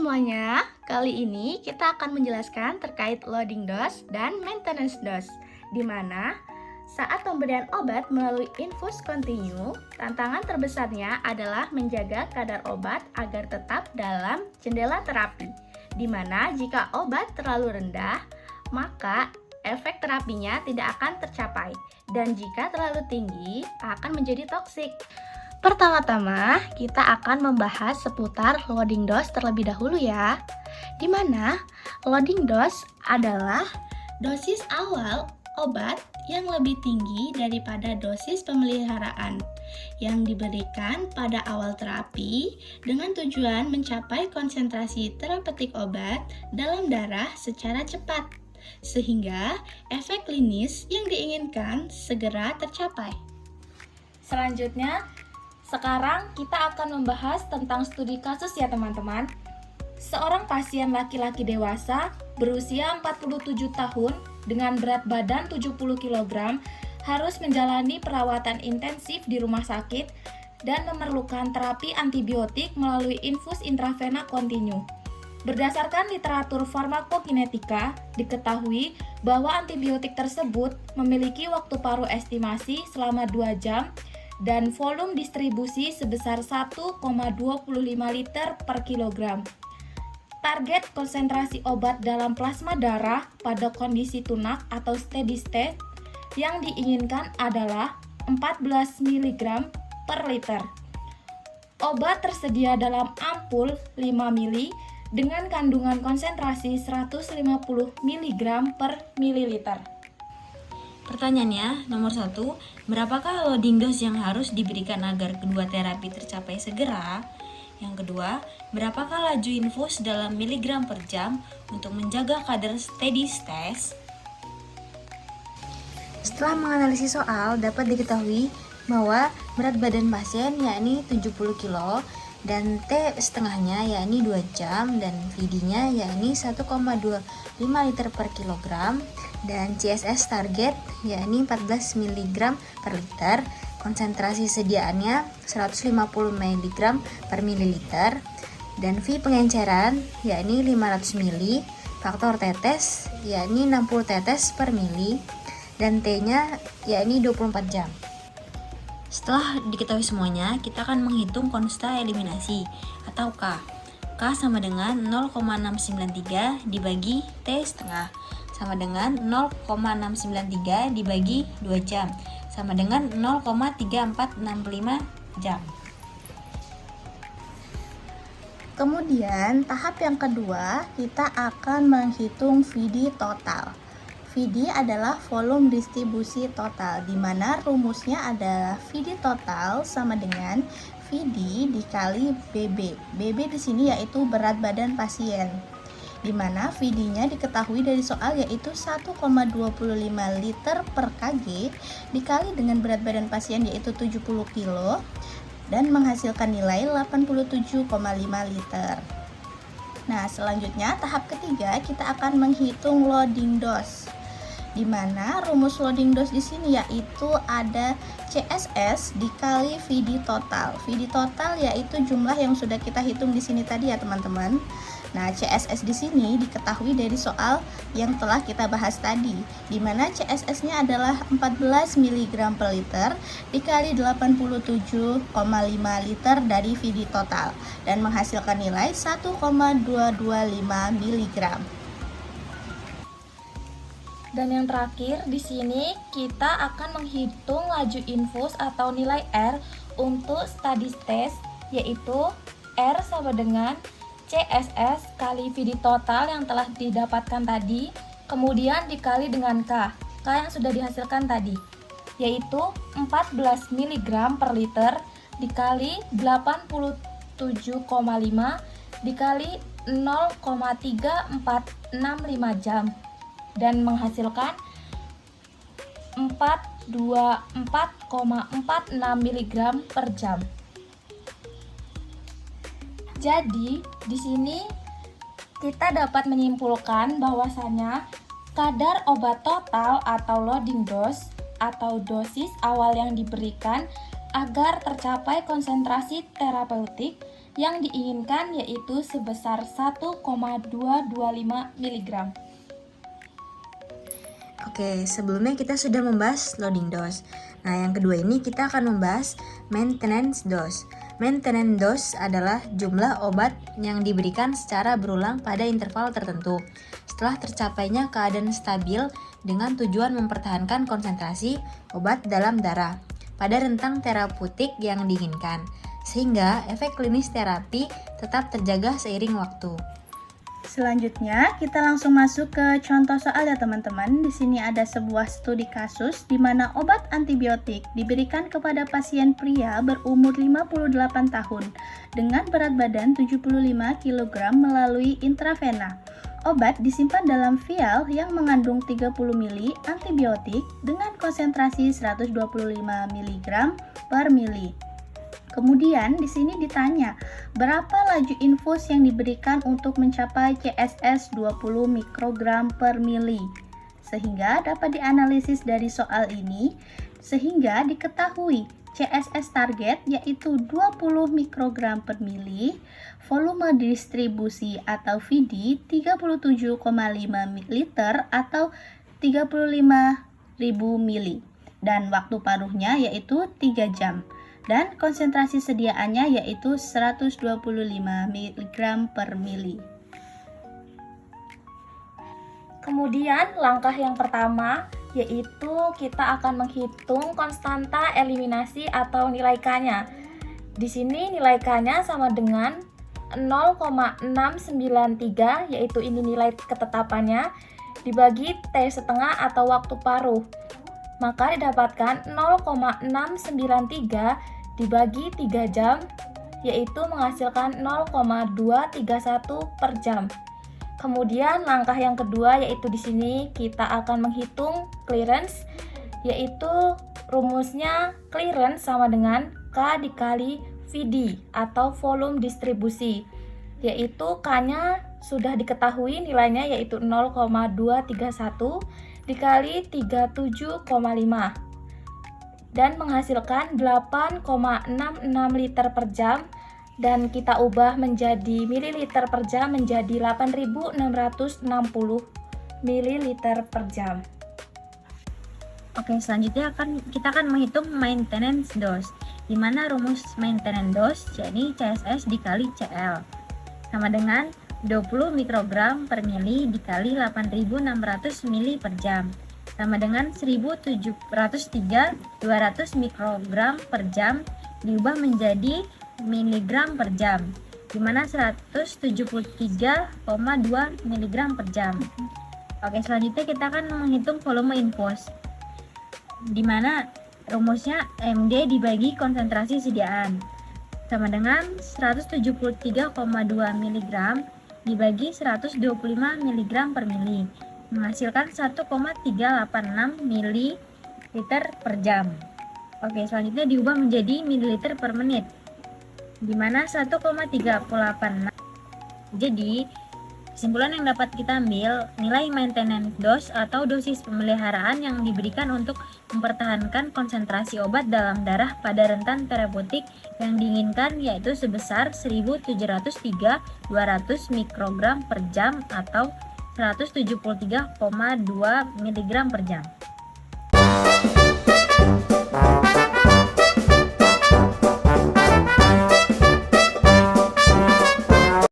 semuanya, kali ini kita akan menjelaskan terkait loading dose dan maintenance dose, di mana saat pemberian obat melalui infus kontinu, tantangan terbesarnya adalah menjaga kadar obat agar tetap dalam jendela terapi, di mana jika obat terlalu rendah, maka efek terapinya tidak akan tercapai, dan jika terlalu tinggi akan menjadi toksik. Pertama-tama, kita akan membahas seputar loading dose terlebih dahulu ya. Di mana loading dose adalah dosis awal obat yang lebih tinggi daripada dosis pemeliharaan yang diberikan pada awal terapi dengan tujuan mencapai konsentrasi terapeutik obat dalam darah secara cepat, sehingga efek klinis yang diinginkan segera tercapai. Selanjutnya, sekarang kita akan membahas tentang studi kasus ya teman-teman. Seorang pasien laki-laki dewasa berusia 47 tahun dengan berat badan 70 kg harus menjalani perawatan intensif di rumah sakit dan memerlukan terapi antibiotik melalui infus intravena kontinu. Berdasarkan literatur farmakokinetika, diketahui bahwa antibiotik tersebut memiliki waktu paruh estimasi selama 2 jam dan volume distribusi sebesar 1,25 liter per kilogram. Target konsentrasi obat dalam plasma darah pada kondisi tunak atau steady state yang diinginkan adalah 14 mg per liter. Obat tersedia dalam ampul 5 ml dengan kandungan konsentrasi 150 mg per mililiter. Pertanyaannya, nomor 1, berapakah loading dose yang harus diberikan agar kedua terapi tercapai segera? Yang kedua, berapakah laju infus dalam miligram per jam untuk menjaga kadar steady state? Setelah menganalisis soal, dapat diketahui bahwa berat badan pasien yakni 70 kg dan T setengahnya yakni 2 jam dan VD-nya yakni 1,25 liter per kilogram dan CSS target yakni 14 mg per liter, konsentrasi sediaannya 150 mg per mililiter dan V pengenceran yakni 500 ml, faktor tetes yakni 60 tetes per mili dan T-nya yakni 24 jam. Setelah diketahui semuanya, kita akan menghitung konsta eliminasi atau K. K sama dengan 0,693 dibagi T setengah sama dengan 0,693 dibagi 2 jam sama dengan 0,3465 jam. Kemudian tahap yang kedua, kita akan menghitung VD total. VD adalah volume distribusi total, di mana rumusnya adalah VD total sama dengan VD dikali BB. BB di sini yaitu berat badan pasien, di mana VD-nya diketahui dari soal yaitu 1,25 liter per kg dikali dengan berat badan pasien yaitu 70 kg dan menghasilkan nilai 87,5 liter. Nah, selanjutnya tahap ketiga kita akan menghitung loading dose, di mana rumus loading dose di sini yaitu ada CSS dikali VD total. VD total yaitu jumlah yang sudah kita hitung di sini tadi ya teman-teman. Nah, CSS di sini diketahui dari soal yang telah kita bahas tadi, di mana CSS-nya adalah 14 mg per liter dikali 87,5 liter dari VD total dan menghasilkan nilai 1,225 mg. Dan yang terakhir di sini kita akan menghitung laju infus atau nilai R untuk steady state, yaitu R sama dengan CSS kali VD total yang telah didapatkan tadi, kemudian dikali dengan K yang sudah dihasilkan tadi, yaitu 14 mg per liter dikali 87,5 dikali 0,3465 jam dan menghasilkan 424,46 mg per jam. Jadi, di sini kita dapat menyimpulkan bahwasanya kadar obat total atau loading dose atau dosis awal yang diberikan agar tercapai konsentrasi terapeutik Yang diinginkan yaitu sebesar 1,225 mg. Oke, sebelumnya kita sudah membahas loading dose. Nah, yang kedua ini kita akan membahas maintenance dose. Maintenance dose adalah jumlah obat yang diberikan secara berulang pada interval tertentu setelah tercapainya keadaan stabil dengan tujuan mempertahankan konsentrasi obat dalam darah pada rentang terapeutik yang diinginkan, sehingga efek klinis terapi tetap terjaga seiring waktu. Selanjutnya, kita langsung masuk ke contoh soal ya teman-teman. Di sini ada sebuah studi kasus di mana obat antibiotik diberikan kepada pasien pria berumur 58 tahun dengan berat badan 75 kg melalui intravena. Obat disimpan dalam vial yang mengandung 30 ml antibiotik dengan konsentrasi 125 mg per mili. Kemudian di sini ditanya, berapa laju infus yang diberikan untuk mencapai CSS 20 mikrogram per mili? Sehingga dapat dianalisis dari soal ini, sehingga diketahui CSS target yaitu 20 mikrogram per mili, volume distribusi atau VD 37,5 liter atau 35.000 mili, dan waktu paruhnya yaitu 3 jam. Dan konsentrasi sediaannya yaitu 125 mg per mili. Kemudian langkah yang pertama yaitu kita akan menghitung konstanta eliminasi atau nilai K-nya. Di sini nilai K-nya sama dengan 0,693, yaitu ini nilai ketetapannya, dibagi T setengah atau waktu paruh. Maka didapatkan 0,693 dibagi 3 jam, yaitu menghasilkan 0,231 per jam. Kemudian langkah yang kedua yaitu di sini kita akan menghitung clearance, yaitu rumusnya clearance sama dengan K dikali VD atau volume distribusi, yaitu K-nya sudah diketahui nilainya yaitu 0,231 dikali 37,5 dan menghasilkan 8,66 liter per jam, dan kita ubah menjadi mililiter per jam menjadi 8.660 mililiter per jam. Oke, selanjutnya kita akan menghitung maintenance dose, di mana rumus maintenance dose jadi CSS dikali CL sama dengan 20 mikrogram per mili dikali 8.600 mili per jam sama dengan 1.703 200 mikrogram per jam diubah menjadi miligram per jam, di mana 173,2 miligram per jam. Oke, selanjutnya kita akan menghitung volume infus, di mana rumusnya MD dibagi konsentrasi sediaan sama dengan 173,2 mg dibagi 125 mg per mili, menghasilkan 1,386 ml per jam. Oke, selanjutnya diubah menjadi mililiter per menit, di mana 1,386. Jadi, kesimpulan yang dapat kita ambil, nilai maintenance dose atau dosis pemeliharaan yang diberikan untuk mempertahankan konsentrasi obat dalam darah pada rentan terapeutik yang diinginkan yaitu sebesar 1.703 200 mikrogram per jam atau 173,2 mg per jam.